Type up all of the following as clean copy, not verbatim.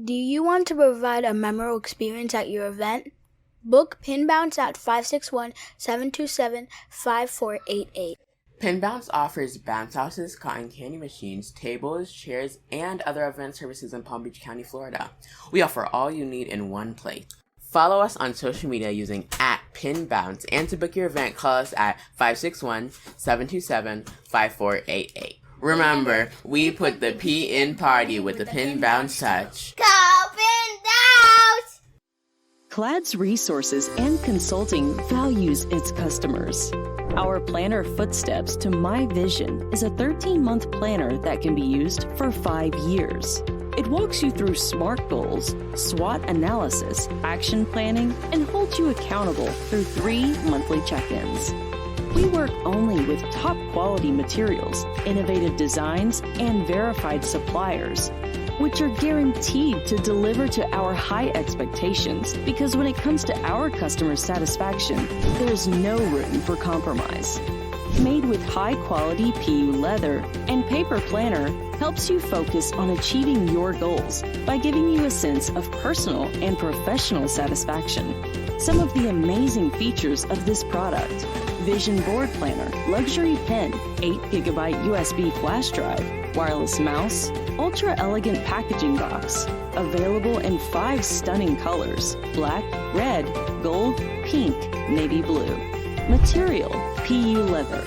Do you want to provide a memorable experience at your event? Book Pin Bounce at 561-727-5488. Pin Bounce offers bounce houses, cotton candy machines, tables, chairs, and other event services in Palm Beach County, Florida. We offer all you need in one place. Follow us on social media using @PinBounce, and to book your event, call us at 561-727-5488. Remember, we put the P in party with the Pin Bounce touch. Go Pin Bounce! Clad's Resources and Consulting values its customers. Our planner Footsteps to My Vision is a 13-month planner that can be used for 5 years. It walks you through SMART goals, SWOT analysis, action planning, and holds you accountable through 3 monthly check-ins. We work only with top quality materials, innovative designs, and verified suppliers, which are guaranteed to deliver to our high expectations, because when it comes to our customer satisfaction, there's no room for compromise. Made with high-quality PU leather and paper planner helps you focus on achieving your goals by giving you a sense of personal and professional satisfaction. Some of the amazing features of this product: Vision Board Planner, Luxury Pen, 8GB USB flash drive, wireless mouse, ultra-elegant packaging box, available in 5 stunning colors: black, red, gold, pink, navy blue. Material: PU leather.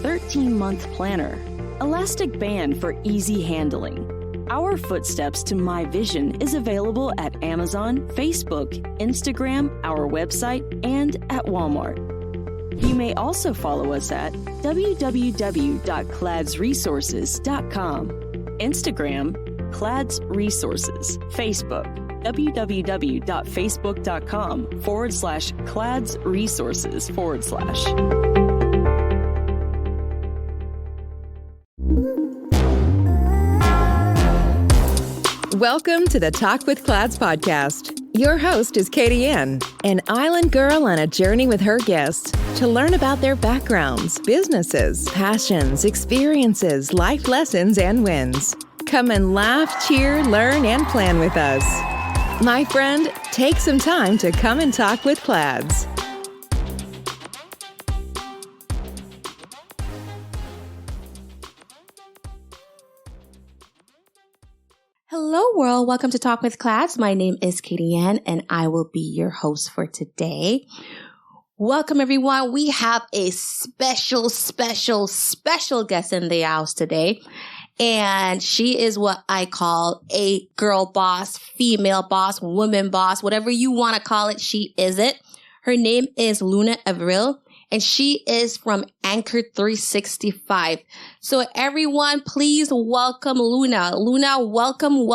13-month planner. Elastic band for easy handling. Our Footsteps to My Vision is available at Amazon, Facebook, Instagram, our website, and at Walmart. You may also follow us at www.cladsresources.com, Instagram, Clads Resources, Facebook, www.facebook.com/cladsresources/. Welcome to the Talk with Clads podcast. Your host is Katie Ann, an island girl on a journey with her guests to learn about their backgrounds, businesses, passions, experiences, life lessons, and wins. Come and laugh, cheer, learn, and plan with us. My friend, take some time to come and talk with Clads. Hello world, welcome to Talk with Clads. My name is Katie Ann and I will be your host for today. Welcome everyone. We have a special guest in the house today. And she is what I call a girl boss, female boss, woman boss, whatever you want to call it. She is it. Her name is Louna Avril. And she is from Anchor 365. So everyone, please welcome Louna. Louna, welcome.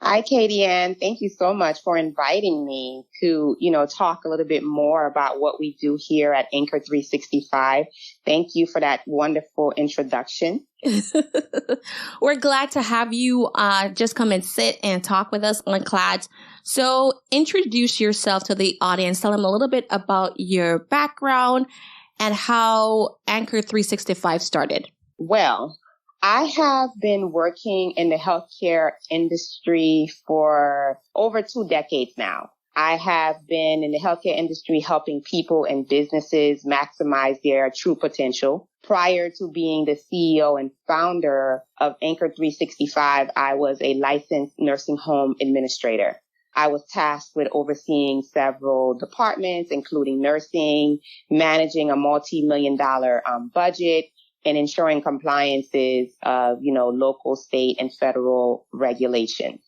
Hi, Katie Ann. Thank you so much for inviting me to, talk a little bit more about what we do here at Anchor 365. Thank you for that wonderful introduction. We're glad to have you just come and sit and talk with us on Clads. So introduce yourself to the audience. Tell them a little bit about your background and how Anchor 365 started. Well, I have been working in the healthcare industry for over 2 decades now. I have been in the healthcare industry helping people and businesses maximize their true potential. Prior to being the CEO and founder of Anchor 365, I was a licensed nursing home administrator. I was tasked with overseeing several departments, including nursing, managing a multi-million-dollar budget, and ensuring compliances of, local, state, and federal regulations.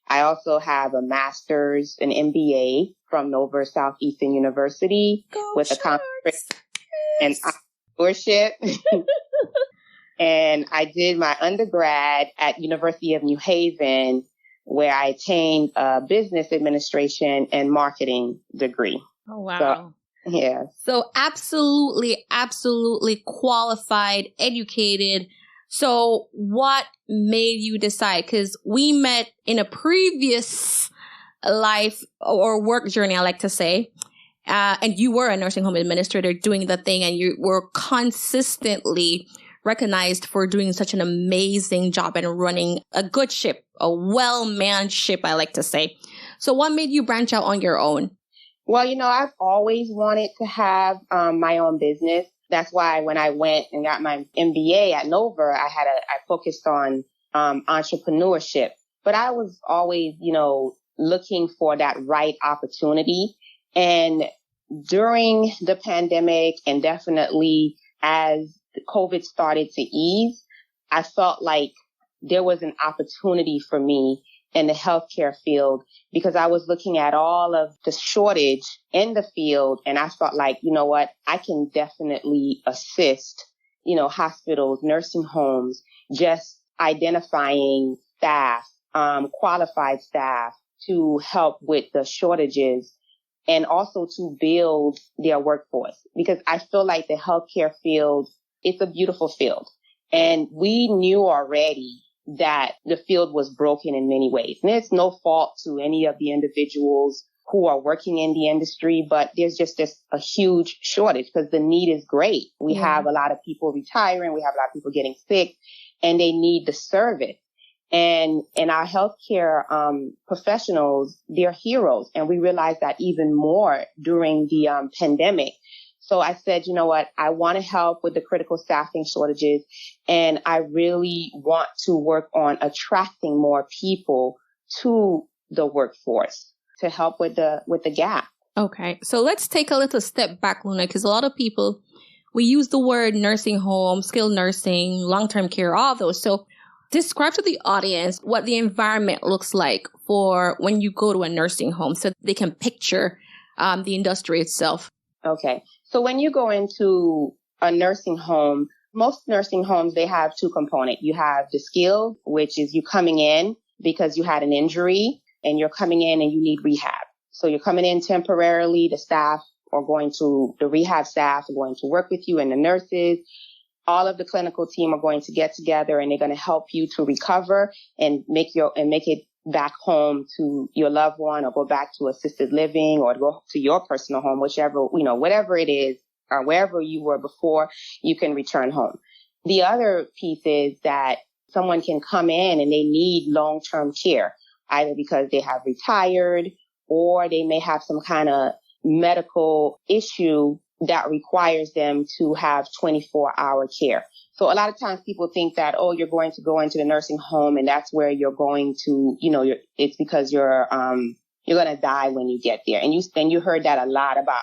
I also have a master's, an MBA from Nova Southeastern University with a conference and entrepreneurship. And I did my undergrad at University of New Haven, where I attained a business administration and marketing degree. Oh, wow. Yeah. So absolutely qualified, educated. So what made you decide? Because we met in a previous life or work journey, I like to say. And you were a nursing home administrator doing the thing, and you were consistently recognized for doing such an amazing job and running a good ship, a well-manned ship, I like to say. So what made you branch out on your own? Well, I've always wanted to have my own business. That's why when I went and got my MBA at Nova, I focused on entrepreneurship. But I was always, looking for that right opportunity. And during the pandemic, and definitely as COVID started to ease, I felt like there was an opportunity for me in the healthcare field because I was looking at all of the shortage in the field. And I felt like, what, I can definitely assist, hospitals, nursing homes, just identifying staff, qualified staff to help with the shortages and also to build their workforce. Because I feel like the healthcare field, it's a beautiful field. And we knew already that the field was broken in many ways. And it's no fault to any of the individuals who are working in the industry, but there's just a huge shortage because the need is great. We have a lot of people retiring. We have a lot of people getting sick and they need the service. And our healthcare professionals, they're heroes. And we realized that even more during the pandemic. So I said, you know what, I want to help with the critical staffing shortages. And I really want to work on attracting more people to the workforce to help with the gap. Okay. So let's take a little step back, Louna, because a lot of people, we use the word nursing home, skilled nursing, long-term care, all those. So describe to the audience what the environment looks like for when you go to a nursing home so they can picture the industry itself. Okay. So when you go into a nursing home, most nursing homes, they have two components. You have the skilled, which is you coming in because you had an injury and you're coming in and you need rehab. So you're coming in temporarily. The rehab staff are going to work with you and the nurses. All of the clinical team are going to get together and they're going to help you to recover and make it back home to your loved one or go back to assisted living or go to your personal home, whichever, whatever it is or wherever you were before, you can return home. The other piece is that someone can come in and they need long-term care, either because they have retired or they may have some kind of medical issue that requires them to have 24-hour care. So a lot of times people think that, you're going to go into the nursing home and that's where you're going to, it's because you're going to die when you get there. And you heard that a lot about,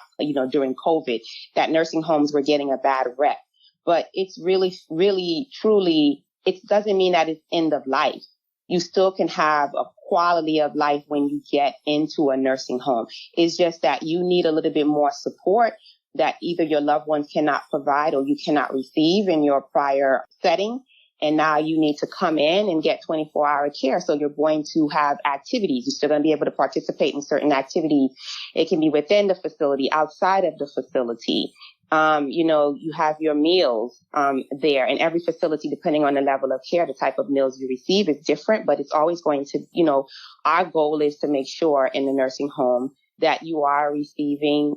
during COVID, that nursing homes were getting a bad rep. But it's really, really, truly, it doesn't mean that it's end of life. You still can have a quality of life when you get into a nursing home. It's just that you need a little bit more support that either your loved ones cannot provide or you cannot receive in your prior setting. And now you need to come in and get 24-hour care. So you're going to have activities. You're still going to be able to participate in certain activities. It can be within the facility, outside of the facility. You have your meals there. And every facility, depending on the level of care, the type of meals you receive is different. But it's always going to, our goal is to make sure in the nursing home that you are receiving,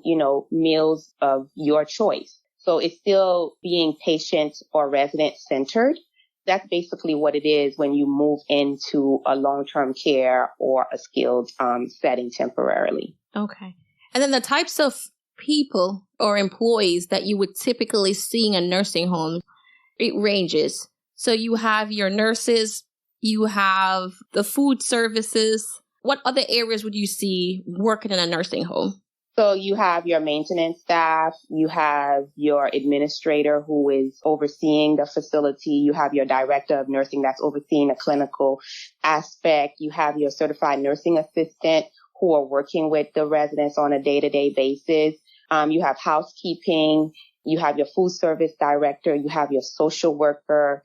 meals of your choice. So it's still being patient or resident centered. That's basically what it is when you move into a long-term care or a skilled setting temporarily. Okay. And then the types of people or employees that you would typically see in a nursing home, it ranges. So you have your nurses, you have the food services. What other areas would you see working in a nursing home? So you have your maintenance staff, you have your administrator who is overseeing the facility, you have your director of nursing that's overseeing the clinical aspect, you have your certified nursing assistant who are working with the residents on a day-to-day basis. You have housekeeping, you have your food service director, you have your social worker,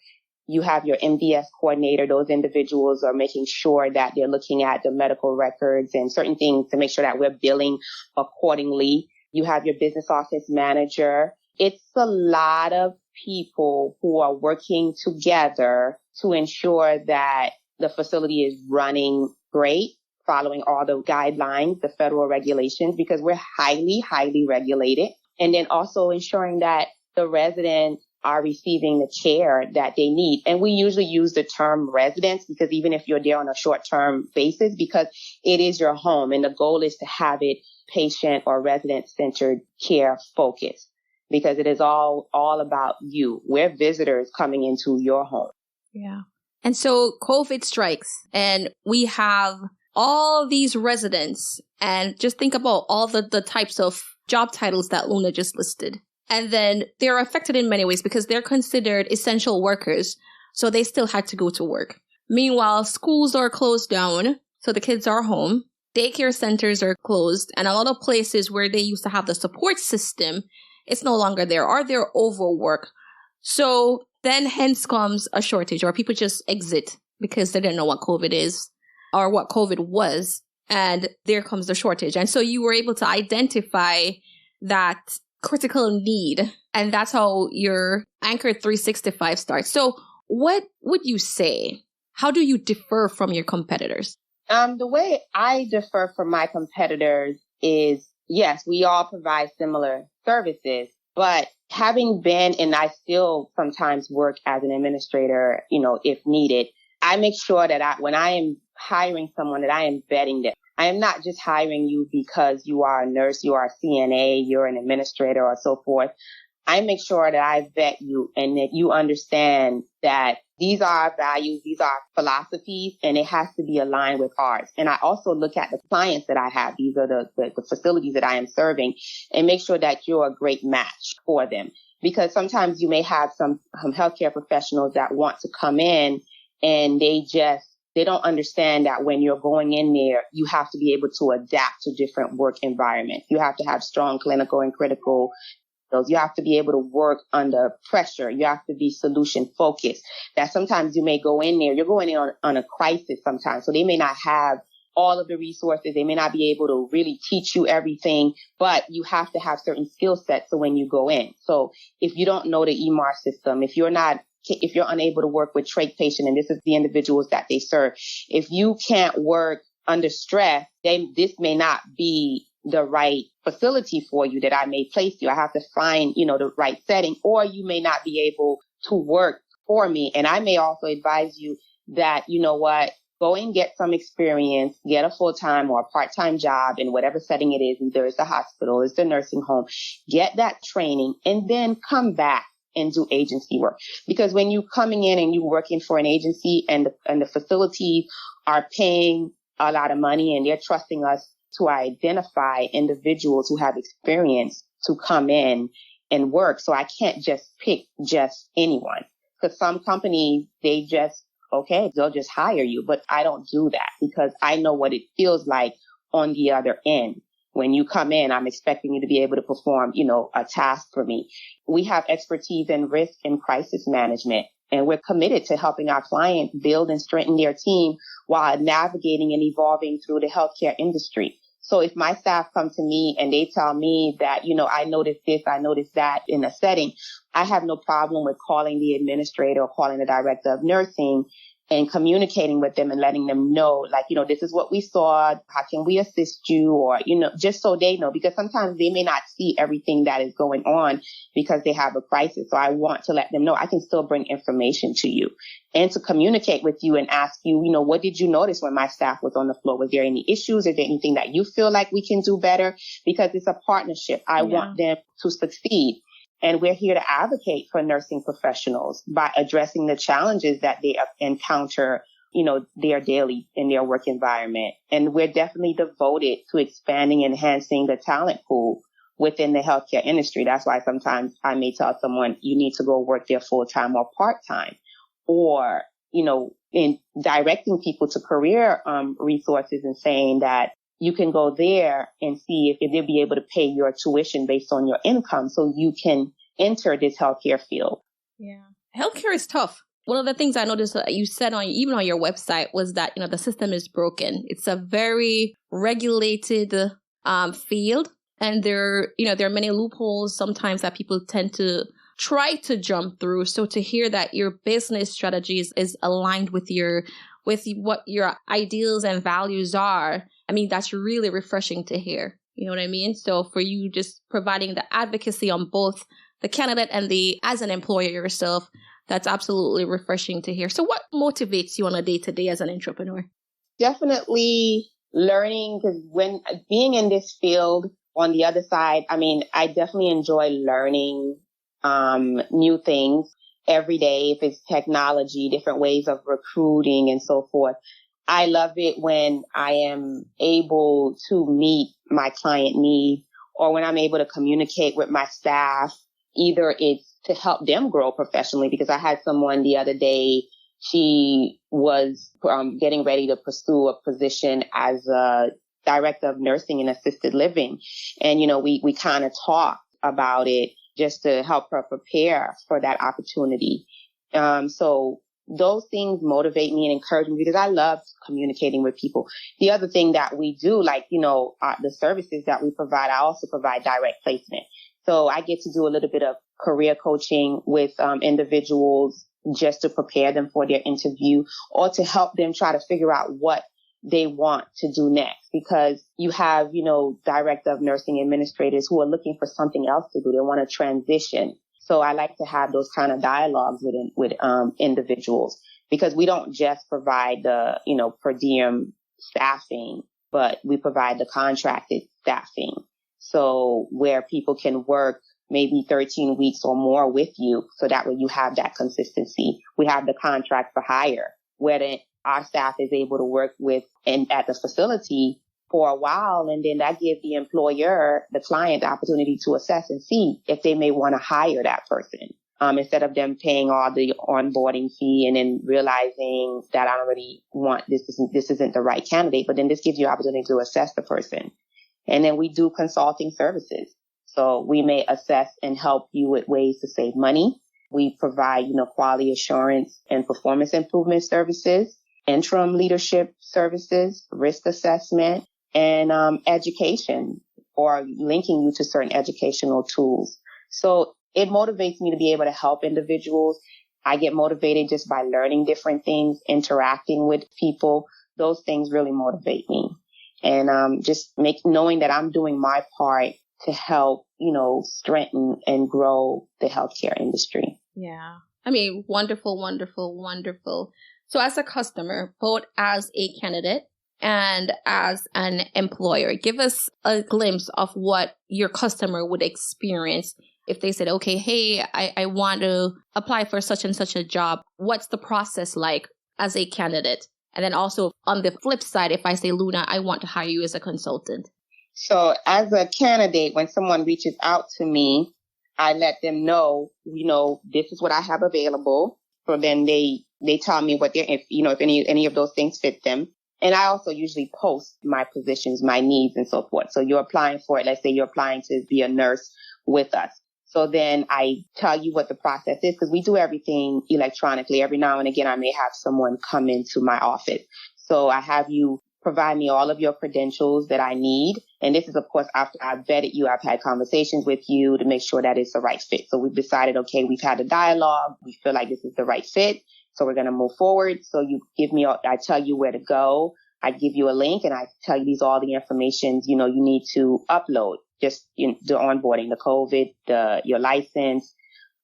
you have your MDS coordinator. Those individuals are making sure that they're looking at the medical records and certain things to make sure that we're billing accordingly. You have your business office manager. It's a lot of people who are working together to ensure that the facility is running great, following all the guidelines, the federal regulations, because we're highly, highly regulated. And then also ensuring that the residents are receiving the care that they need. And we usually use the term residence because even if you're there on a short-term basis, because it is your home and the goal is to have it patient or resident-centered care focused because it is all about you. We're visitors coming into your home. Yeah. And so COVID strikes and we have all these residents, and just think about all the types of job titles that Louna just listed. And then they're affected in many ways because they're considered essential workers. So they still had to go to work. Meanwhile, schools are closed down. So the kids are home. Daycare centers are closed. And a lot of places where they used to have the support system, it's no longer there, or they're overworked. So then hence comes a shortage, or people just exit because they didn't know what COVID is or what COVID was. And there comes the shortage. And so you were able to identify that critical need. And that's how your Anchor 365 starts. So what would you say? How do you differ from your competitors? The way I differ from my competitors is, yes, we all provide similar services, but having been, and I still sometimes work as an administrator, if needed, I make sure that when I am hiring someone, that I am vetting them. I am not just hiring you because you are a nurse, you are a CNA, you're an administrator or so forth. I make sure that I vet you and that you understand that these are our values, these are our philosophies, and it has to be aligned with ours. And I also look at the clients that I have. These are the facilities that I am serving, and make sure that you're a great match for them. Because sometimes you may have some healthcare professionals that want to come in and they don't understand that when you're going in there, you have to be able to adapt to different work environments. You have to have strong clinical and critical skills. You have to be able to work under pressure. You have to be solution focused. That sometimes you may go in there, you're going in on a crisis sometimes. So they may not have all of the resources. They may not be able to really teach you everything, but you have to have certain skill sets. So when you go in, so if you don't know the EMR system, if you're unable to work with trach patient, and this is the individuals that they serve, if you can't work under stress, this may not be the right facility for you that I may place you. I have to find, the right setting, or you may not be able to work for me. And I may also advise you that, go and get some experience, get a full-time or a part-time job in whatever setting it is. Either it's a hospital, it's a nursing home, get that training, and then come back and do agency work. Because when you coming in and you working for an agency and the facilities are paying a lot of money and they're trusting us to identify individuals who have experience to come in and work. So I can't just pick just anyone, because some companies, they'll just hire you. But I don't do that because I know what it feels like on the other end. When you come in, I'm expecting you to be able to perform, a task for me. We have expertise in risk and crisis management, and we're committed to helping our clients build and strengthen their team while navigating and evolving through the healthcare industry. So if my staff come to me and they tell me that, I noticed this, I noticed that in a setting, I have no problem with calling the administrator or calling the director of nursing and communicating with them and letting them know, this is what we saw. How can we assist you? Or, just so they know, because sometimes they may not see everything that is going on because they have a crisis. So I want to let them know I can still bring information to you and to communicate with you and ask you, what did you notice when my staff was on the floor? Was there any issues? Is there anything that you feel like we can do better? Because it's a partnership. I want them to succeed. And we're here to advocate for nursing professionals by addressing the challenges that they encounter, their daily in their work environment. And we're definitely devoted to expanding and enhancing the talent pool within the healthcare industry. That's why sometimes I may tell someone you need to go work there full-time or part-time, or, in directing people to career resources and saying that you can go there and see if they'll be able to pay your tuition based on your income so you can enter this healthcare field. Yeah. Healthcare is tough. One of the things I noticed that you said even on your website was that, the system is broken. It's a very regulated field, and there are many loopholes sometimes that people tend to try to jump through. So to hear that your business strategies is aligned with what your ideals and values are, that's really refreshing to hear. You know what I mean? So for you just providing the advocacy on both the candidate and as an employer yourself. That's absolutely refreshing to hear. So what motivates you on a day-to-day as an entrepreneur? Definitely learning, because when being in this field on the other side, I mean, I definitely enjoy learning new things every day. If it's technology, different ways of recruiting and so forth. I love it when I am able to meet my client needs, or when I'm able to communicate with my staff. Either it's to help them grow professionally, because I had someone the other day, she was getting ready to pursue a position as a director of nursing and assisted living. And, we kind of talked about it just to help her prepare for that opportunity. So those things motivate me and encourage me, because I love communicating with people. The other thing that we do, like, the services that we provide, I also provide direct placement. So I get to do a little bit of career coaching with individuals just to prepare them for their interview, or to help them try to figure out what they want to do next. Because you have, director of nursing administrators who are looking for something else to do. They want to transition. So I like to have those kind of dialogues with individuals, because we don't just provide the, per diem staffing, but we provide the contracted staffing. So where people can work maybe 13 weeks or more with you, so that way you have that consistency. We have the contract for hire, where our staff is able to work with and at the facility for a while, and then that gives the employer, the client, the opportunity to assess and see if they may want to hire that person, instead of them paying all the onboarding fee and then realizing that I don't really want this isn't the right candidate. But then this gives you opportunity to assess the person. And then we do consulting services. So we may assess and help you with ways to save money. We provide, quality assurance and performance improvement services, interim leadership services, risk assessment, and education, or linking you to certain educational tools. So it motivates me to be able to help individuals. I get motivated just by learning different things, interacting with people. Those things really motivate me. And just knowing that I'm doing my part to help, strengthen and grow the healthcare industry. Yeah. I mean, wonderful, wonderful, wonderful. So as a customer, both as a candidate and as an employer, give us a glimpse of what your customer would experience if they said, okay, hey, I want to apply for such and such a job. What's the process like as a candidate? And then also on the flip side, if I say, Louna, I want to hire you as a consultant. So as a candidate, when someone reaches out to me, I let them know, this is what I have available. So then they tell me if any of those things fit them. And I also usually post my positions, my needs and so forth. So you're applying for it. Let's say you're applying to be a nurse with us. So then I tell you what the process is, because we do everything electronically. Every now and again, I may have someone come into my office. So I have you provide me all of your credentials that I need. And this is, of course, after I've vetted you. I've had conversations with you to make sure that it's the right fit. So we've decided, okay, we've had a dialogue. We feel like this is the right fit. So we're going to move forward. So you give me, I tell you where to go. I give you a link and I tell you these all the information, you need to upload. Just the onboarding, the COVID, your license,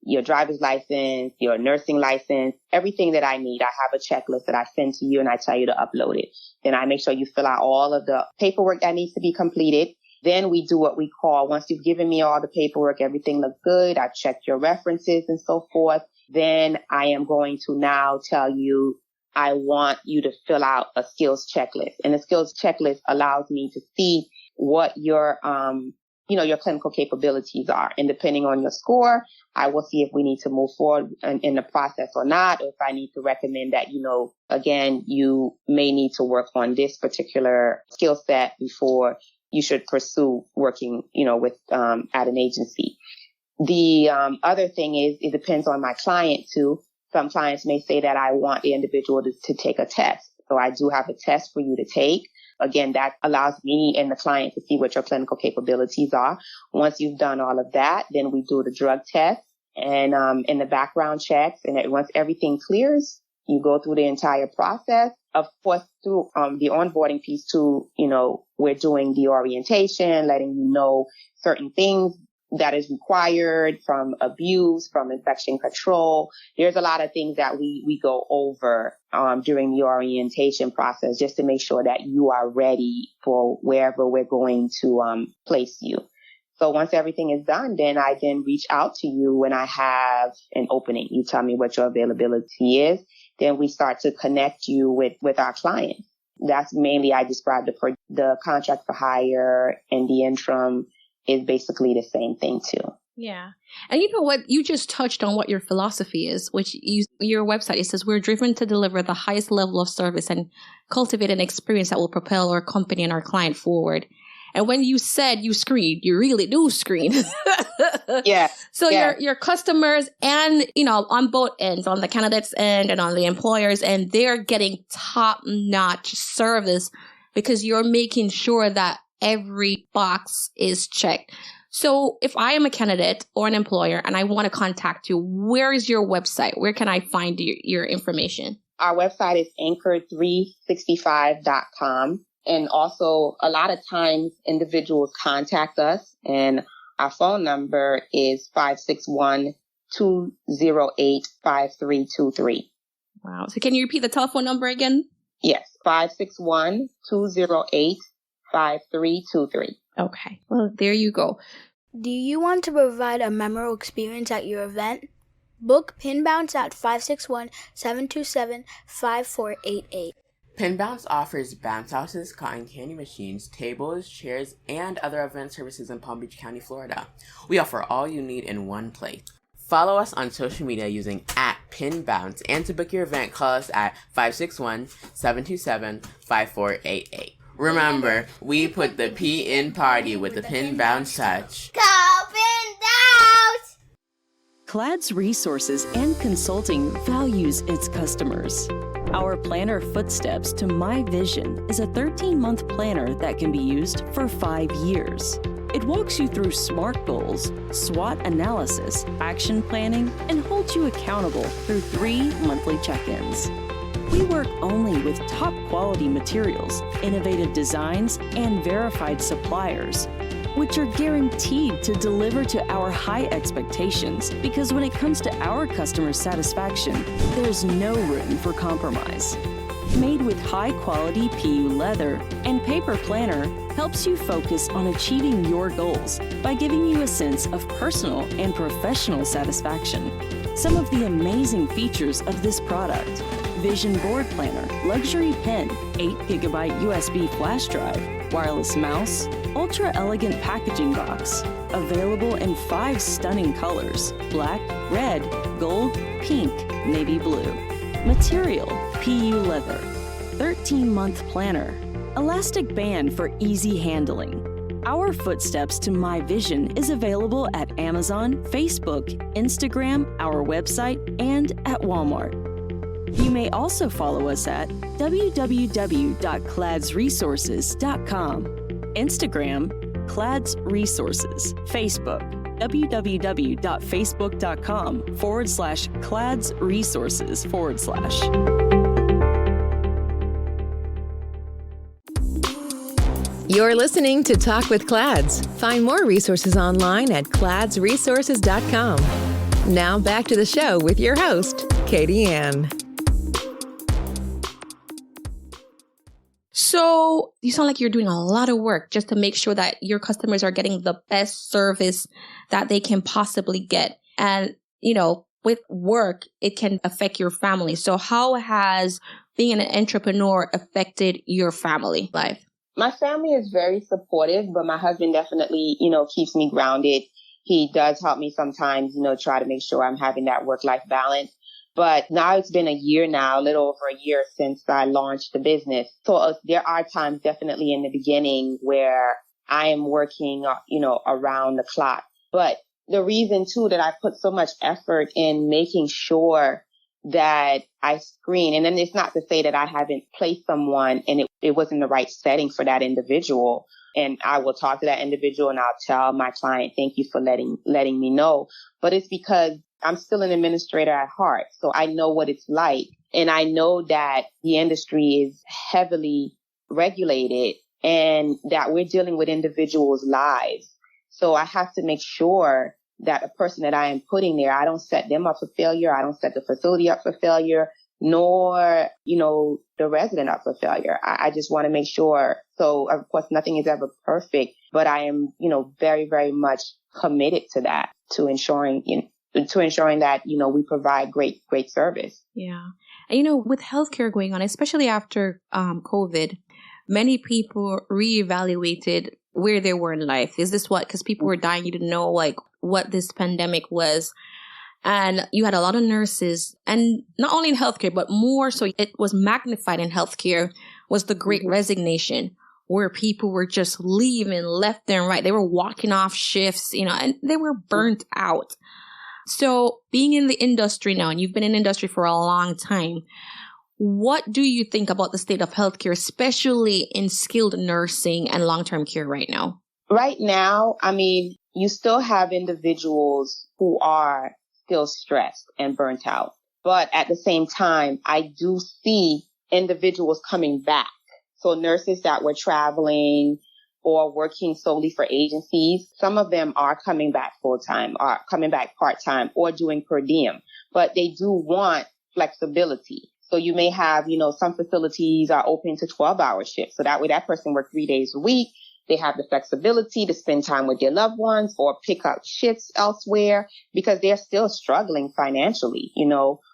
your driver's license, your nursing license, everything that I need. I have a checklist that I send to you and I tell you to upload it. Then I make sure you fill out all of the paperwork that needs to be completed. Then we do what we call, once you've given me all the paperwork, everything looks good. I've checked your references and so forth. Then I am going to now tell you, I want you to fill out a skills checklist. And the skills checklist allows me to see what your clinical capabilities are. And depending on your score, I will see if we need to move forward in the process or not, or if I need to recommend that, again, you may need to work on this particular skill set before you should pursue working, with, at an agency. The other thing is, it depends on my client too. Some clients may say that I want the individual to take a test. So I do have a test for you to take. Again, that allows me and the client to see what your clinical capabilities are. Once you've done all of that, then we do the drug test and the background checks. And once everything clears, you go through the entire process. Of course, through the onboarding piece too, we're doing the orientation, letting you know certain things that is required, from abuse, from infection control. There's a lot of things that we go over during the orientation process just to make sure that you are ready for wherever we're going to place you. So once everything is done, then I reach out to you when I have an opening. You tell me what your availability is. Then we start to connect you with our clients. That's mainly, I described the contract for hire, and the interim is basically the same thing too. Yeah. And you know what? You just touched on what your philosophy is, which your website, it says, we're driven to deliver the highest level of service and cultivate an experience that will propel our company and our client forward. And when you said you screen, you really do screen. Yeah. So your customers and, on both ends, on the candidates end and on the employers end, they're getting top-notch service because you're making sure that every box is checked. So if I am a candidate or an employer and I want to contact you, where is your website? Where can I find your information? Our website is anchor365.com. And also, a lot of times individuals contact us, and our phone number is 561-208-5323. Wow. So can you repeat the telephone number again? Yes, 561-208-5323. Okay. Well, there you go. Do you want to provide a memorable experience at your event? Book Pin Bounce at 561-727-5488. Pin Bounce offers bounce houses, cotton candy machines, tables, chairs, and other event services in Palm Beach County, Florida. We offer all you need in one place. Follow us on social media using @PinBounce, and to book your event, call us at 561-727-5488. Remember, we put the P in party with the Pin Bounce touch. Go Pin Bounce! Clad's Resources and Consulting values its customers. Our planner Footsteps to My Vision is a 13-month planner that can be used for 5 years. It walks you through SMART goals, SWOT analysis, action planning, and holds you accountable through 3 monthly check-ins. We work only with top-quality materials, innovative designs, and verified suppliers, which are guaranteed to deliver to our high expectations, because when it comes to our customer satisfaction, there's no room for compromise. Made with high-quality PU leather and paper planner helps you focus on achieving your goals by giving you a sense of personal and professional satisfaction. Some of the amazing features of this product: Vision Board Planner, Luxury Pen, 8GB USB flash drive, wireless mouse, ultra elegant packaging box, available in 5 stunning colors: black, red, gold, pink, navy blue. Material: PU leather. 13-month planner. Elastic band for easy handling. Our Footsteps to My Vision is available at Amazon, Facebook, Instagram, our website, and at Walmart. You may also follow us at www.cladsresources.com, Instagram, Clads Resources, Facebook, www.facebook.com/cladsresources/. You're listening to Talk with Clads. Find more resources online at cladsresources.com. Now back to the show with your host, Katie Ann. So you sound like you're doing a lot of work just to make sure that your customers are getting the best service that they can possibly get. And, with work, it can affect your family. So how has being an entrepreneur affected your family life? My family is very supportive, but my husband definitely, keeps me grounded. He does help me sometimes, try to make sure I'm having that work-life balance. But now it's been a year now, a little over a year since I launched the business. So there are times definitely in the beginning where I am working, around the clock. But the reason too that I put so much effort in making sure that I screen, and then it's not to say that I haven't placed someone and it wasn't the right setting for that individual. And I will talk to that individual and I'll tell my client, thank you for letting me know. But it's because I'm still an administrator at heart. So I know what it's like. And I know that the industry is heavily regulated and that we're dealing with individuals' lives. So I have to make sure that a person that I am putting there, I don't set them up for failure. I don't set the facility up for failure, nor, the resident up for failure. I just want to make sure. So of course, nothing is ever perfect, but I am, very, very much committed to that, to ensuring that, we provide great service. Yeah. And, with healthcare going on, especially after COVID, many people reevaluated where they were in life. Is this what, because people were dying, you didn't know like what this pandemic was. And you had a lot of nurses, and not only in healthcare, but more so it was magnified in healthcare, was the Great Resignation, where people were just leaving left and right. They were walking off shifts, and they were burnt out. So being in the industry now, and you've been in the industry for a long time, what do you think about the state of healthcare, especially in skilled nursing and long-term care right now? Right now, you still have individuals who are still stressed and burnt out. But at the same time, I do see individuals coming back. So nurses that were traveling or working solely for agencies, some of them are coming back full-time, or coming back part-time, or doing per diem. But they do want flexibility. So you may have, some facilities are open to 12-hour shifts. So that way that person works 3 days a week. They have the flexibility to spend time with their loved ones or pick up shifts elsewhere because they're still struggling financially.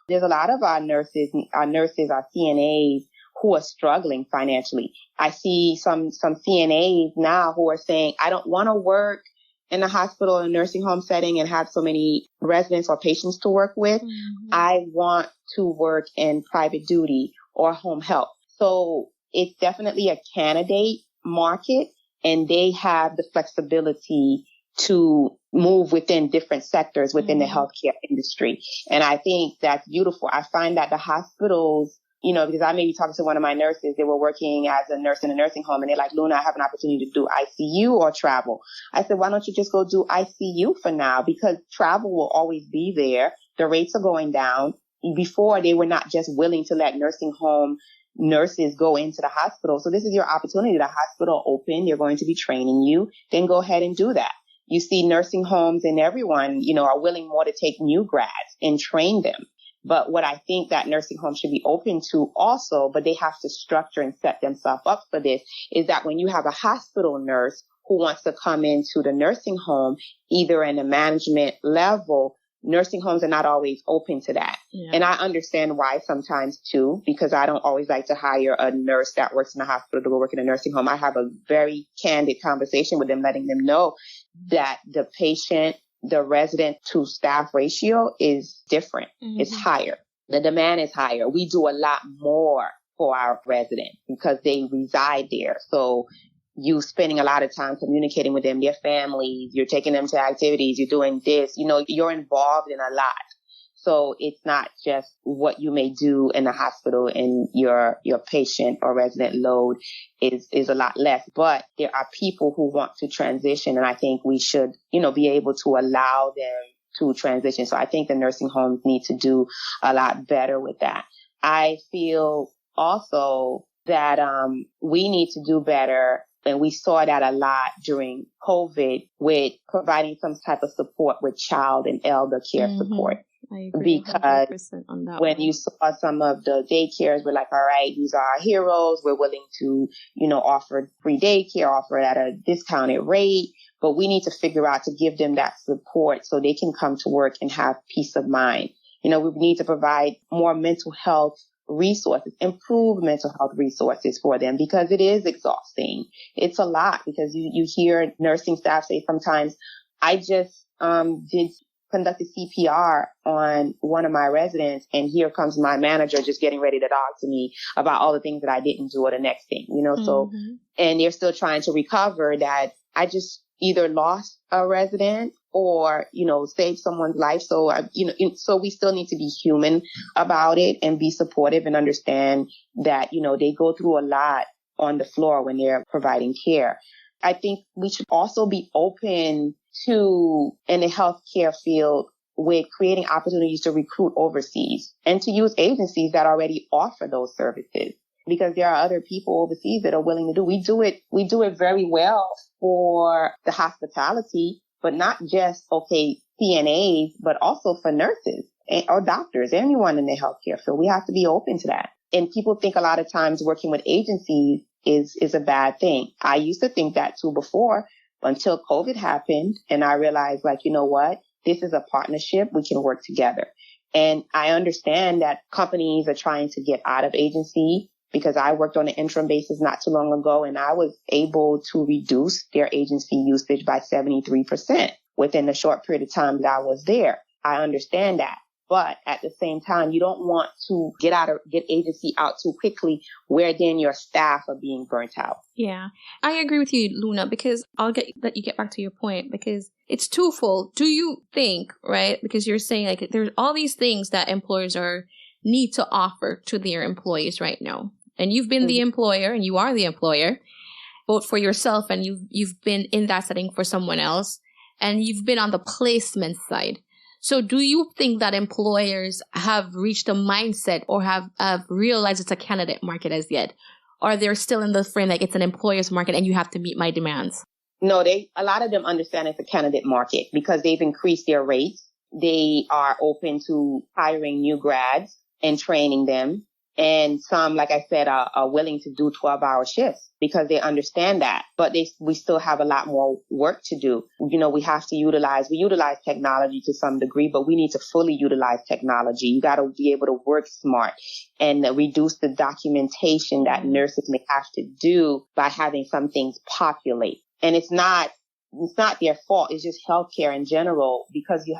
There's a lot of our nurses, our CNAs who are struggling financially. I see some CNAs now who are saying, I don't want to work in a hospital or nursing home setting and have so many residents or patients to work with. Mm-hmm. I want to work in private duty or home health. So it's definitely a candidate market, and they have the flexibility to move within different sectors within the healthcare industry. And I think that's beautiful. I find that the hospitals, because I may be talking to one of my nurses, they were working as a nurse in a nursing home, and they're like, Louna, I have an opportunity to do ICU or travel. I said, why don't you just go do ICU for now? Because travel will always be there. The rates are going down. Before, they were not just willing to let nursing home nurses go into the hospital. So this is your opportunity. The hospital open. They're going to be training you. Then go ahead and do that. You see nursing homes and everyone, are willing more to take new grads and train them. But what I think that nursing homes should be open to also, but they have to structure and set themselves up for this, is that when you have a hospital nurse who wants to come into the nursing home, either in a management level, nursing homes are not always open to that. Yeah. And I understand why sometimes too, because I don't always like to hire a nurse that works in a hospital to go work in a nursing home. I have a very candid conversation with them, letting them know that the patient, the resident to staff ratio is different. Mm-hmm. It's higher. The demand is higher. We do a lot more for our residents because they reside there. So you spending a lot of time communicating with them, their families, you're taking them to activities, you're doing this, you're involved in a lot. So it's not just what you may do in the hospital, and your patient or resident load is a lot less. But there are people who want to transition, and I think we should, be able to allow them to transition. So I think the nursing homes need to do a lot better with that. I feel also that we need to do better. And we saw that a lot during COVID with providing some type of support with child and elder care support. I agree because on that when one. you saw some of the daycares, we're like, all right, these are our heroes. We're willing to, offer free daycare, offer it at a discounted rate. But we need to figure out to give them that support so they can come to work and have peace of mind. We need to provide more mental health resources, improve mental health resources for them, because it is exhausting. It's a lot, because you hear nursing staff say sometimes, I just conducted CPR on one of my residents, and here comes my manager just getting ready to talk to me about all the things that I didn't do or the next thing, so, and they're still trying to recover that I just either lost a resident or, save someone's life. So, so we still need to be human about it and be supportive and understand that, they go through a lot on the floor when they're providing care. I think we should also be open to, in the healthcare field, with creating opportunities to recruit overseas and to use agencies that already offer those services. because there are other people overseas that are willing to do. We do it very well for the hospitality, but not just, CNAs, but also for nurses or doctors, anyone in the healthcare field. We have to be open to that. And people think a lot of times working with agencies is a bad thing. I used to think that too before, until COVID happened. And I realized, like, you know what? This is a partnership. We can work together. And I understand that companies are trying to get out of agency, because I worked on an interim basis not too long ago, and I was able to reduce their agency usage by 73% within the short period of time that I was there. I understand that. But at the same time, you don't want to get agency out too quickly, where then your staff are being burnt out. Yeah, I agree with you, Luna, because let you get back to your point, because it's twofold. Do you think, right? Because you're saying like there's all these things that employers need to offer to their employees right now. And you've been the employer, and you are the employer, both for yourself, and you've been in that setting for someone else, and you've been on the placement side. So do you think that employers have reached a mindset or have realized it's a candidate market as yet? Or they're still in the frame like it's an employer's market and you have to meet my demands? No, a lot of them understand it's a candidate market because they've increased their rates. They are open to hiring new grads and training them. And some, like I said, are willing to do 12-hour shifts because they understand that. But we still have a lot more work to do. You know, we utilize technology to some degree, but we need to fully utilize technology. You got to be able to work smart and reduce the documentation that nurses may have to do by having some things populate. And it's not their fault. It's just healthcare in general, because you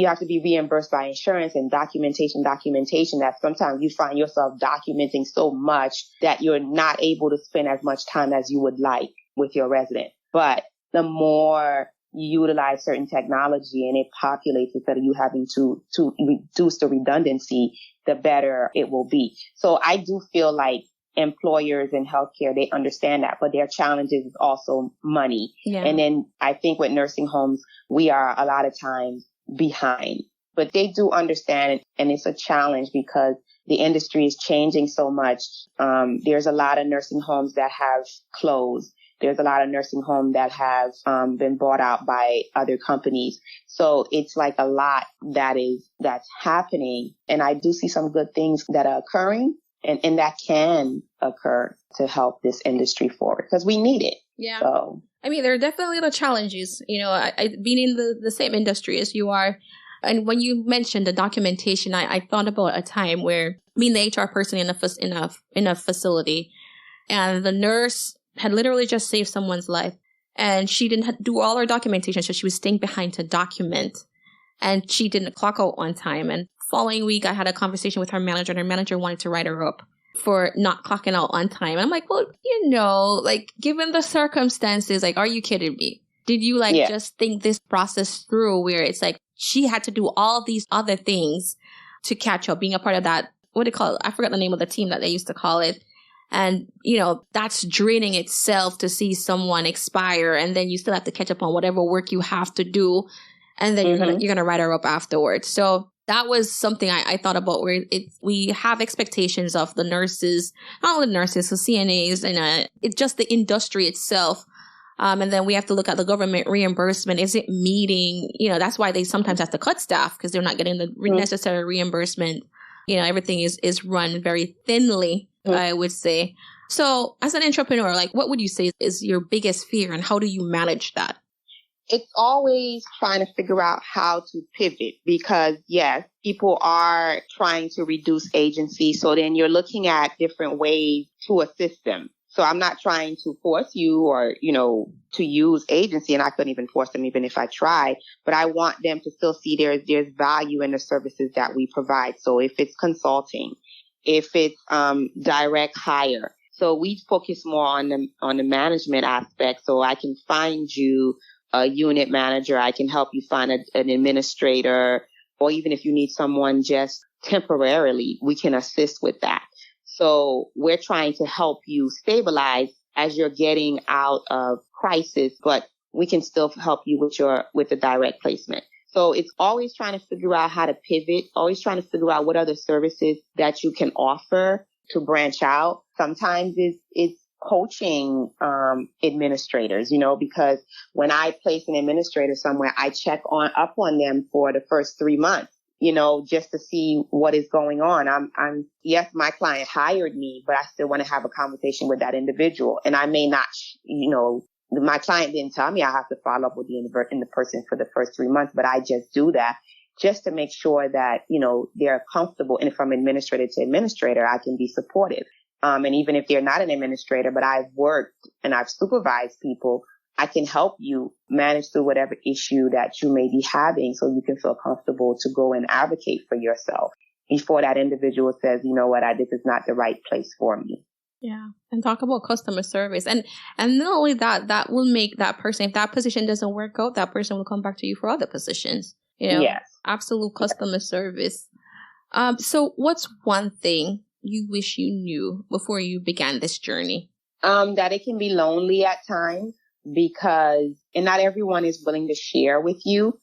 have to be reimbursed by insurance and documentation that sometimes you find yourself documenting so much that you're not able to spend as much time as you would like with your resident. But the more you utilize certain technology and it populates instead of you having to reduce the redundancy, the better it will be. So I do feel like employers in healthcare, they understand that, but their challenge is also money. Yeah. And then I think with nursing homes, we are a lot of times behind, but they do understand it, and it's a challenge because the industry is changing so much. There's a lot of nursing homes that have closed. There's a lot of nursing homes that have been bought out by other companies. So it's like a lot that's happening, and I do see some good things that are occurring, and that can occur to help this industry forward because we need it. Yeah. So. I mean, there are definitely the challenges. You know, I've been in the same industry as you are. And when you mentioned the documentation, I thought about a time where being the HR person in a facility, and the nurse had literally just saved someone's life, and she didn't do all her documentation, so she was staying behind to document, and she didn't clock out on time. And following week, I had a conversation with her manager, and her manager wanted to write her up for not clocking out on time. And I'm like, well, like, given the circumstances, like, are you kidding me? Did you just think this process through where it's like she had to do all these other things to catch up, being a part of that, what do you call it? I forgot the name of the team that they used to call it. And, that's draining itself to see someone expire, and then you still have to catch up on whatever work you have to do. And then you're gonna write her up afterwards. So that was something I thought about, where we have expectations of the nurses, not only the nurses, the CNAs, and it's just the industry itself. And then we have to look at the government reimbursement. Is it meeting, that's why they sometimes have to cut staff, because they're not getting the necessary reimbursement. Everything is run very thinly, I would say. So as an entrepreneur, like, what would you say is your biggest fear, and how do you manage that? It's always trying to figure out how to pivot, because yes, people are trying to reduce agency. So then you're looking at different ways to assist them. So I'm not trying to force you or, to use agency, and I couldn't even force them even if I tried, but I want them to still see there's value in the services that we provide. So if it's consulting, if it's direct hire. So we focus more on the management aspect. So I can find you a unit manager. I can help you find an administrator, or even if you need someone just temporarily, we can assist with that. So we're trying to help you stabilize as you're getting out of crisis, but we can still help you with the direct placement. So it's always trying to figure out how to pivot, always trying to figure out what other services that you can offer to branch out. Sometimes it's coaching administrators, because when I place an administrator somewhere, I check up on them for the first 3 months, just to see what is going on. Yes, my client hired me, but I still want to have a conversation with that individual. And I may not, my client didn't tell me I have to follow up with the person for the first 3 months, but I just do that just to make sure that, they're comfortable. And from administrator to administrator, I can be supportive. And even if they're not an administrator, but I've worked and I've supervised people, I can help you manage through whatever issue that you may be having so you can feel comfortable to go and advocate for yourself before that individual says, you know what, this is not the right place for me. Yeah. And talk about customer service. And not only that will make that person, if that position doesn't work out, that person will come back to you for other positions. Yes. Absolute customer service. So what's one thing you wish you knew before you began this journey? That it can be lonely at times and not everyone is willing to share with you,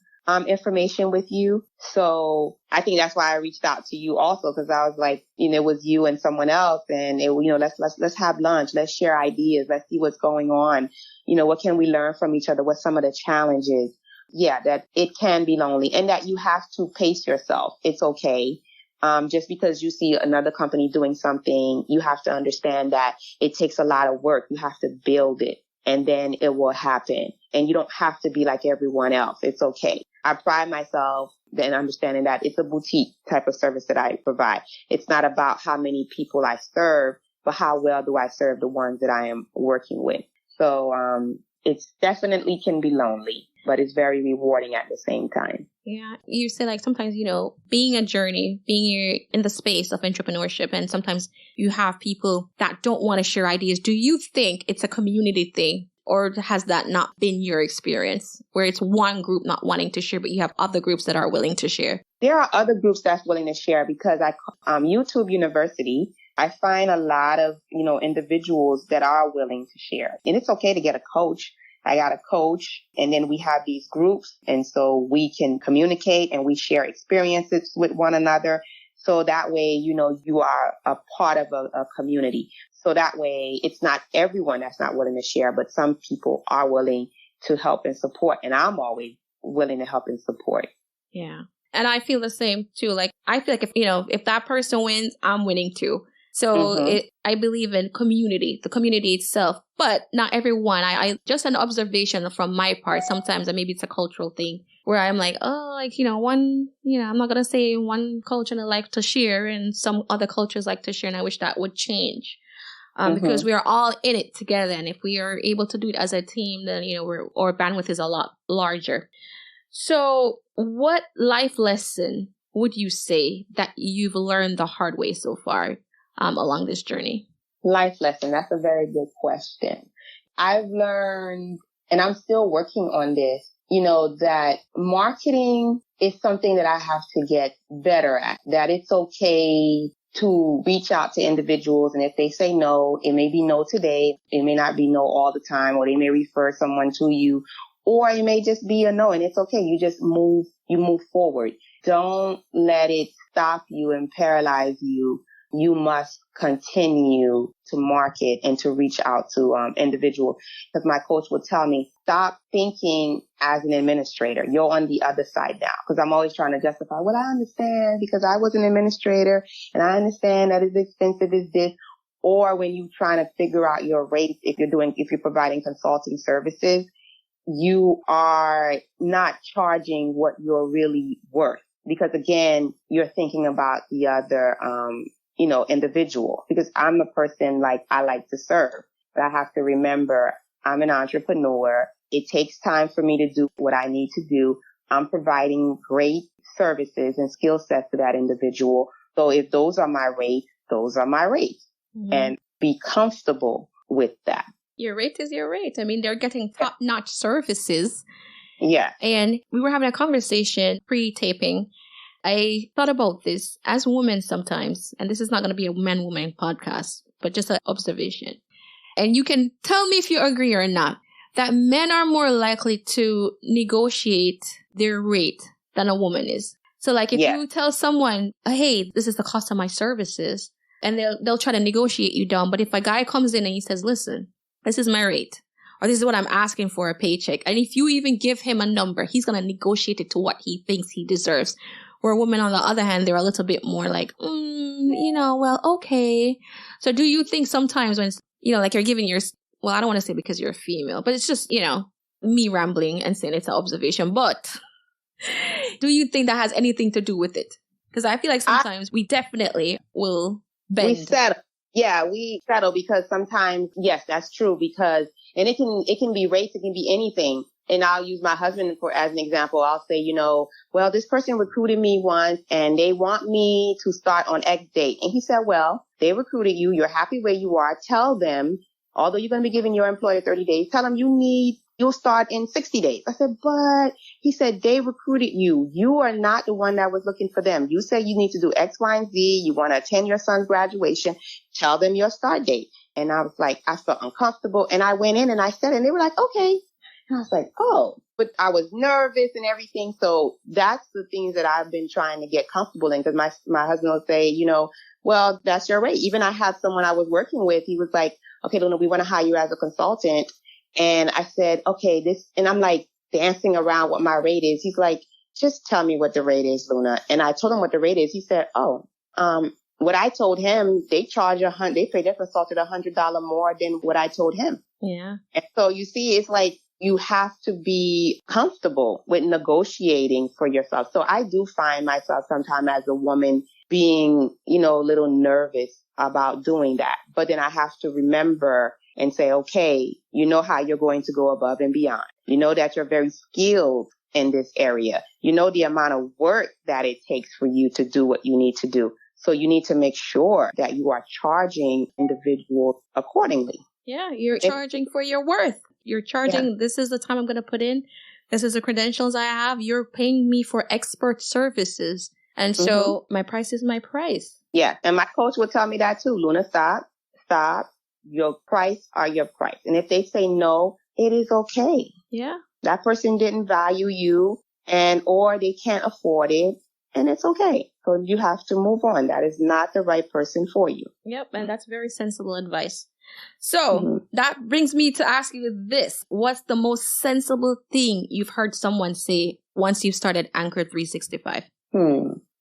information with you. So I think that's why I reached out to you also, because I was like, it was you and someone else, and let's have lunch. Let's share ideas. Let's see what's going on. What can we learn from each other? What's some of the challenges? Yeah, that it can be lonely and that you have to pace yourself. It's okay. Just because you see another company doing something, you have to understand that it takes a lot of work. You have to build it and then it will happen. And you don't have to be like everyone else. It's okay. I pride myself in understanding that it's a boutique type of service that I provide. It's not about how many people I serve, but how well do I serve the ones that I am working with. So, it's definitely can be lonely, but it's very rewarding at the same time. Yeah. You say like sometimes, being a journey, being in the space of entrepreneurship, and sometimes you have people that don't want to share ideas. Do you think it's a community thing, or has that not been your experience where it's one group not wanting to share, but you have other groups that are willing to share? There are other groups that's willing to share because YouTube University, I find a lot of, individuals that are willing to share. And it's okay to get a coach. I got a coach, and then we have these groups. And so we can communicate and we share experiences with one another. So that way, you are a part of a community. So that way, it's not everyone that's not willing to share, but some people are willing to help and support. And I'm always willing to help and support. Yeah. And I feel the same too. Like, I feel like if that person wins, I'm winning too. So I believe in community, the community itself, but not everyone. I just an observation from my part. Sometimes, and maybe it's a cultural thing where I'm like, I'm not going to say one culture like to share and some other cultures like to share. And I wish that would change because we are all in it together. And if we are able to do it as a team, then, our bandwidth is a lot larger. So what life lesson would you say that you've learned the hard way so far? Along this journey? Life lesson. That's a very good question. I've learned, and I'm still working on this, that marketing is something that I have to get better at, that it's okay to reach out to individuals. And if they say no, it may be no today. It may not be no all the time, or they may refer someone to you, or it may just be a no, and it's okay. You just move forward. Don't let it stop you and paralyze you. You must continue to market and to reach out to individuals. Because my coach would tell me, stop thinking as an administrator. You're on the other side now. Because I'm always trying to justify, well, I understand because I was an administrator and I understand that it's expensive as this. Or when you're trying to figure out your rates, if you're providing consulting services, you are not charging what you're really worth. Because again, you're thinking about the other, individual, because I'm a person I like to serve, but I have to remember I'm an entrepreneur. It takes time for me to do what I need to do. I'm providing great services and skill sets to that individual. So if those are my rates, those are my rates, and be comfortable with that. Your rate is your rate. I mean, they're getting top-notch services. Yeah. And we were having a conversation pre-taping. I thought about this as women sometimes, and this is not going to be a man-woman podcast, but just an observation. And you can tell me if you agree or not, that men are more likely to negotiate their rate than a woman is. So if you tell someone, hey, this is the cost of my services, and they'll try to negotiate you down. But if a guy comes in and he says, listen, this is my rate, or this is what I'm asking for a paycheck, and if you even give him a number, he's going to negotiate it to what he thinks he deserves. Where women, on the other hand, they're a little bit more like, well, okay. So do you think sometimes when, like you're giving well, I don't want to say because you're a female, but it's just, me rambling and saying it's an observation. But do you think that has anything to do with it? Because I feel like sometimes we definitely will bend. We settle. Yeah, we settle because sometimes, yes, that's true. Because, and it can be race, it can be anything. And I'll use my husband as an example. I'll say, well, this person recruited me once and they want me to start on X date. And he said, well, they recruited you. You're happy where you are. Tell them, although you're going to be giving your employer 30 days, tell them you'll start in 60 days. I said, but he said, they recruited you. You are not the one that was looking for them. You said you need to do X, Y, and Z. You want to attend your son's graduation. Tell them your start date. And I was like, I felt uncomfortable. And I went in and I said it, and they were like, okay. And I was like, oh, but I was nervous and everything. So that's the things that I've been trying to get comfortable in, because my husband will say, well, that's your rate. Even I had someone I was working with. He was like, okay, Louna, we want to hire you as a consultant. And I said, okay, and I'm like dancing around what my rate is. He's like, just tell me what the rate is, Louna. And I told him what the rate is. He said, what I told him, they pay their consultant $100 more than what I told him. Yeah. And so you see, it's like, you have to be comfortable with negotiating for yourself. So I do find myself sometimes as a woman being, a little nervous about doing that. But then I have to remember and say, okay, you know how you're going to go above and beyond. You know that you're very skilled in this area. You know the amount of work that it takes for you to do what you need to do. So you need to make sure that you are charging individuals accordingly. Yeah, you're charging for your worth. You're charging, This is the time I'm going to put in. This is the credentials I have. You're paying me for expert services. And so my price is my price. Yeah. And my coach would tell me that too. Louna, stop. Your price are your price. And if they say no, it is okay. Yeah. That person didn't value you or they can't afford it. And it's okay. So you have to move on. That is not the right person for you. Yep. And that's very sensible advice. So that brings me to ask you this. What's the most sensible thing you've heard someone say once you've started Anchor 365?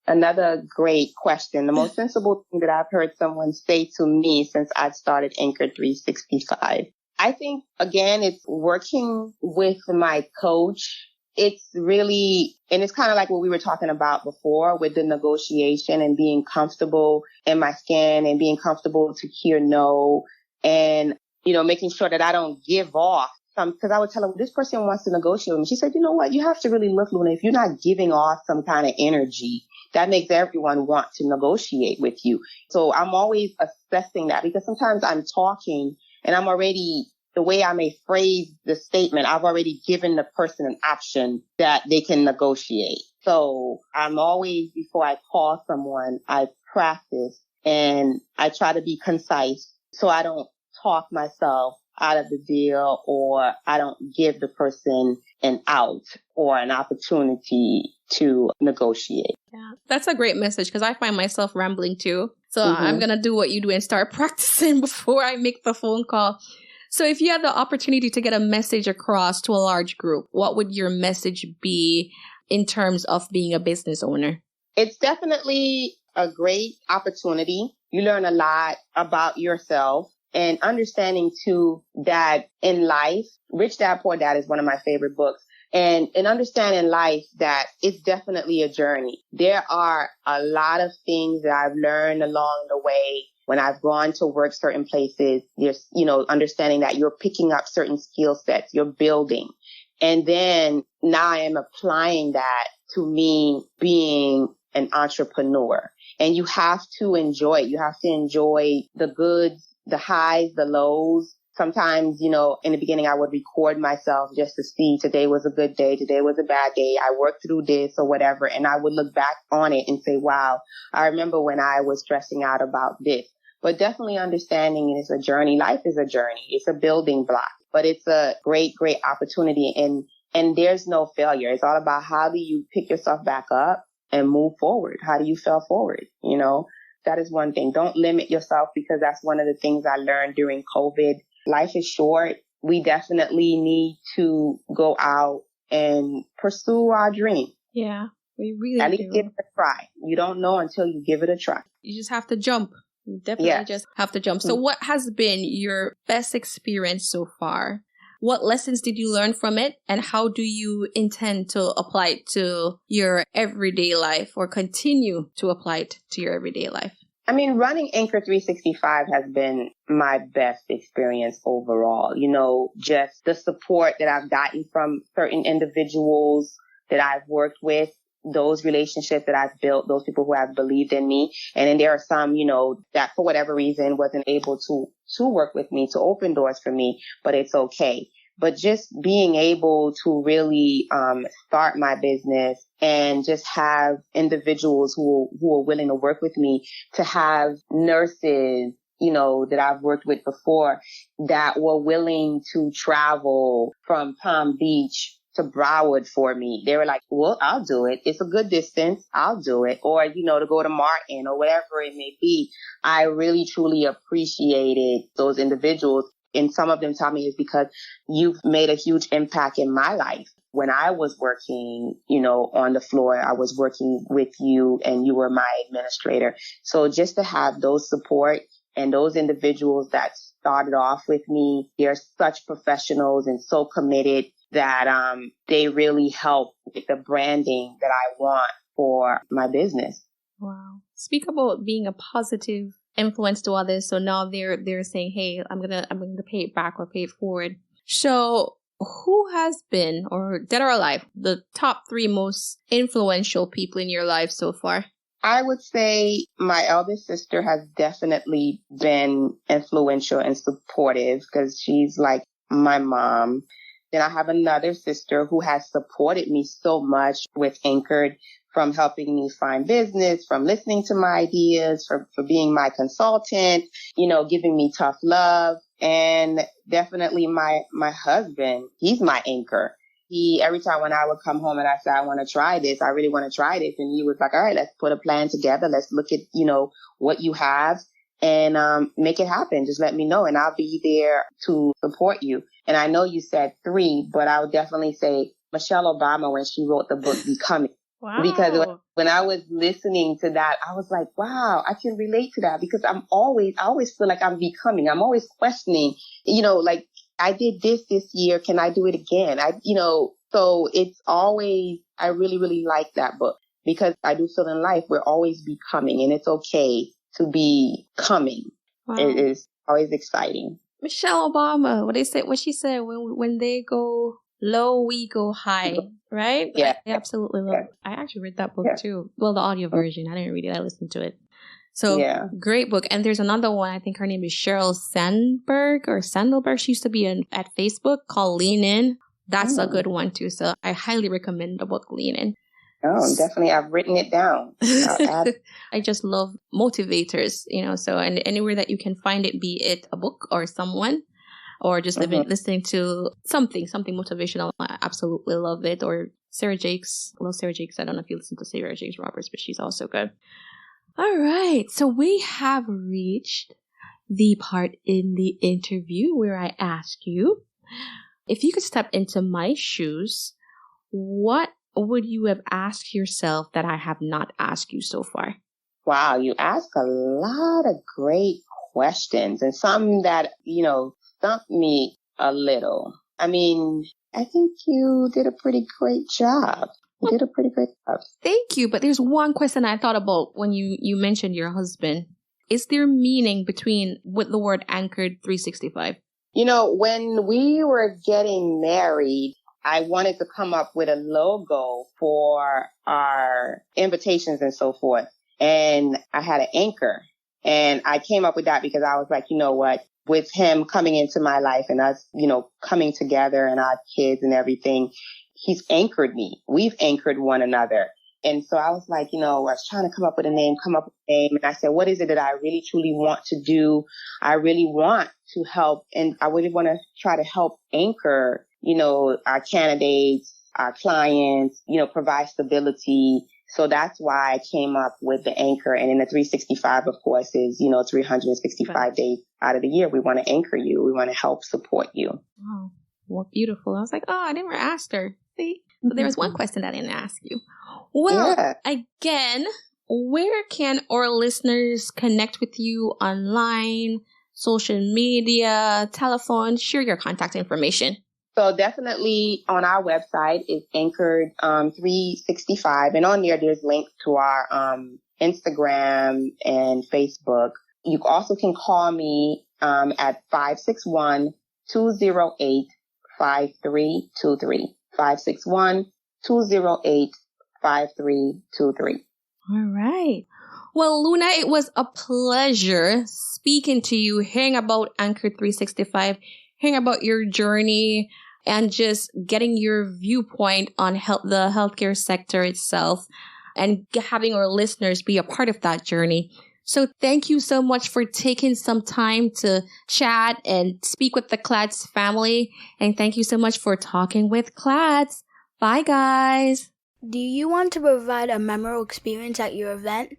Another great question. The most sensible thing that I've heard someone say to me since I've started Anchor 365. I think, again, it's working with my coach. It's really, and it's kind of like what we were talking about before with the negotiation and being comfortable in my skin and being comfortable to hear no. And, making sure that I don't give off because I would tell her, this person wants to negotiate with me. She said, you know what? You have to really look, Louna, if you're not giving off some kind of energy, that makes everyone want to negotiate with you. So I'm always assessing that because sometimes I'm talking and I'm already, the way I may phrase the statement, I've already given the person an option that they can negotiate. So I'm always, before I call someone, I practice and I try to be concise so I don't talk myself out of the deal or I don't give the person an out or an opportunity to negotiate. Yeah, that's a great message because I find myself rambling too. So I'm going to do what you do and start practicing before I make the phone call. So if you had the opportunity to get a message across to a large group, what would your message be in terms of being a business owner? It's definitely a great opportunity. You learn a lot about yourself. And understanding, too, that in life, Rich Dad, Poor Dad is one of my favorite books. And understanding life that it's definitely a journey. There are a lot of things that I've learned along the way when I've gone to work certain places. There's, understanding that you're picking up certain skill sets, you're building. And then now I am applying that to me being an entrepreneur. And you have to enjoy it. You have to enjoy the goods, the highs, the lows. Sometimes, in the beginning, I would record myself just to see today was a good day. Today was a bad day. I worked through this or whatever. And I would look back on it and say, wow, I remember when I was stressing out about this. But definitely understanding it is a journey. Life is a journey. It's a building block, but it's a great, great opportunity. And there's no failure. It's all about how do you pick yourself back up and move forward? How do you fail forward? That is one thing. Don't limit yourself, because that's one of the things I learned during COVID. Life is short. We definitely need to go out and pursue our dream. Yeah, we really At least do. give it a try. You don't know until you give it a try. You just have to jump. You definitely just have to jump. So what has been your best experience so far? What lessons did you learn from it? And how do you intend to apply it to your everyday life, or continue to apply it to your everyday life? I mean, running Anchor 365 has been my best experience overall. You know, just the support that I've gotten from certain individuals that I've worked with, those relationships that I've built, those people who have believed in me. And then there are some, you know, that for whatever reason wasn't able to work with me, to open doors for me, but it's okay. But just being able to really start my business and just have individuals who are willing to work with me, to have nurses, you know, that I've worked with before that were willing to travel from Palm Beach to Broward for me. They were like, well, I'll do it. It's a good distance. I'll do it. Or, you know, to go to Martin or whatever it may be. I really, truly appreciated those individuals. And some of them tell me it's because you've made a huge impact in my life. When I was working, you know, on the floor, I was working with you and you were my administrator. So just to have those support and those individuals that started off with me, they're such professionals and so committed that they really help with the branding that I want for my business. Wow. Speak about being a positive influence to others. So now they're saying, hey, I'm gonna pay it back or pay it forward. So who has been, or dead or alive, the top 3 most influential people in your life so far? I would say my eldest sister has definitely been influential and supportive, because she's like my mom. Then I have another sister who has supported me so much with Anchored, from helping me find business, from listening to my ideas, for being my consultant, you know, giving me tough love. And definitely my husband, he's my anchor. Every time when I would come home and I said, I want to try this, I really want to try this. And he was like, all right, let's put a plan together. Let's look at, you know, what you have and make it happen. Just let me know and I'll be there to support you. And I know you said 3, but I would definitely say Michelle Obama when she wrote the book Becoming. Wow. Because when I was listening to that, I was like, wow, I can relate to that, because I always feel like I'm becoming. I'm always questioning, you know, like I did this year. Can I do it again? So it's always, I really, really like that book, because I do feel in life we're always becoming, and it's okay to be coming. Wow. It is always exciting. Michelle Obama, what she said, when they go low, we go high, right? Yeah. I absolutely love it. I actually read that book too. Well, the audio version. I didn't read it. I listened to it. So great book. And there's another one. I think her name is Sheryl Sandberg. She used to be at Facebook, called Lean In. That's a good one too. So I highly recommend the book Lean In. Oh, definitely. I've written it down. I just love motivators, you know, so and anywhere that you can find it, be it a book or someone, or just listening to something motivational. I absolutely love it. Or Sarah Jakes. I love Sarah Jakes. I don't know if you listen to Sarah Jakes Roberts, but she's also good. All right. So we have reached the part in the interview where I ask you, if you could step into my shoes, what would you have asked yourself that I have not asked you so far? Wow, you ask a lot of great questions, and some that, you know, stumped me a little. I mean, I think you did a pretty great job. Thank you. But there's one question I thought about when you mentioned your husband. Is there meaning with the word Anchored 365? You know, when we were getting married, I wanted to come up with a logo for our invitations and so forth. And I had an anchor. And I came up with that because I was like, you know what, with him coming into my life and us, you know, coming together and our kids and everything, he's anchored me. We've anchored one another. And so I was like, you know, I was trying to come up with a name. And I said, what is it that I really, truly want to do? I really want to help. And I really want to try to help anchor, you know, our candidates, our clients, you know, provide stability So that's why I came up with the anchor. And then the 365, of course, is, 365 days out of the year. We want to anchor you. We want to help support you. Oh, well, beautiful. I was like, I never asked her. See? But there was one question that I didn't ask you. Well, again, where can our listeners connect with you online, social media, telephone? Share your contact information. So definitely on our website is Anchored 365. And on there's links to our Instagram and Facebook. You also can call me at 561-208-5323. 561-208-5323. All right. Well, Louna, it was a pleasure speaking to you, hearing about Anchor 365, hearing about your journey, and just getting your viewpoint on the healthcare sector itself, and having our listeners be a part of that journey. So thank you so much for taking some time to chat and speak with the Clads family. And thank you so much for talking with Clads. Bye, guys. Do you want to provide a memorable experience at your event?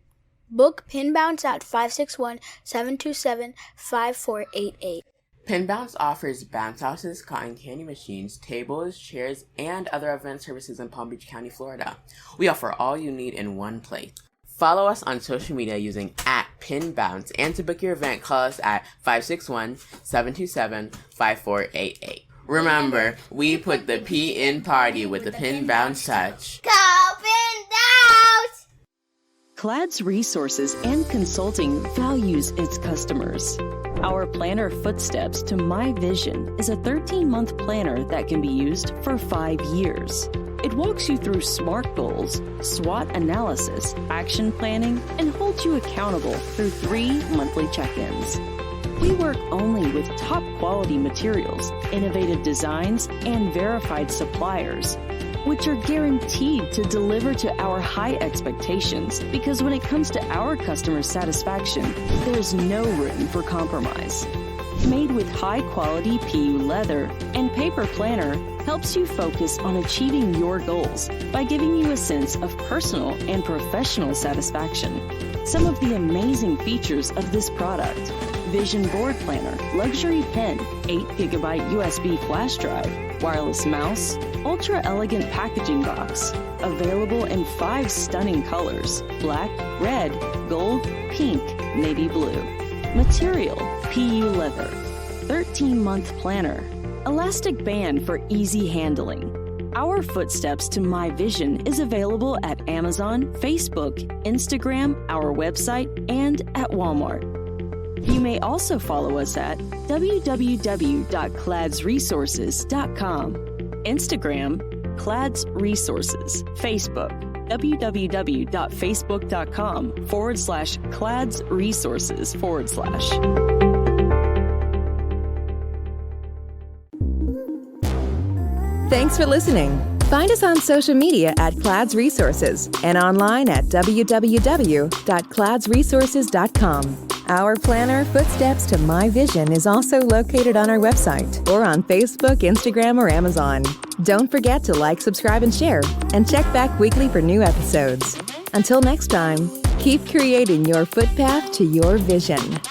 Book Pin Bounce at 561-727-5488. Pin Bounce offers bounce houses, cotton candy machines, tables, chairs, and other event services in Palm Beach County, Florida. We offer all you need in one place. Follow us on social media using @PinBounce, and to book your event, call us at 561-727-5488. Remember, we put the P in party with the Pin Bounce touch. Go Pin Bounce! Clads Resources and Consulting values its customers. Our planner Footsteps to My Vision is a 13-month planner that can be used for 5 years. It walks you through SMART goals, SWOT analysis, action planning, and holds you accountable through 3 monthly check-ins. We work only with top quality materials, innovative designs, and verified suppliers, which are guaranteed to deliver to our high expectations, because when it comes to our customer satisfaction, there's no room for compromise. Made with high-quality PU leather and paper planner helps you focus on achieving your goals by giving you a sense of personal and professional satisfaction. Some of the amazing features of this product: Vision Board Planner, Luxury Pen, 8GB USB flash drive, wireless mouse, ultra elegant packaging box, available in 5 stunning colors: black, red, gold, pink, navy blue. Material: PU leather. 13-month planner. Elastic band for easy handling. Our Footsteps to My Vision is available at Amazon, Facebook, Instagram, our website, and at Walmart. You may also follow us at www.cladsresources.com, Instagram, Clads Resources, Facebook, www.facebook.com/cladsresources/. Thanks for listening. Find us on social media at Clads Resources and online at www.cladsresources.com. Our planner, Footsteps to My Vision, is also located on our website or on Facebook, Instagram, or Amazon. Don't forget to like, subscribe, and share. And check back weekly for new episodes. Until next time, keep creating your footpath to your vision.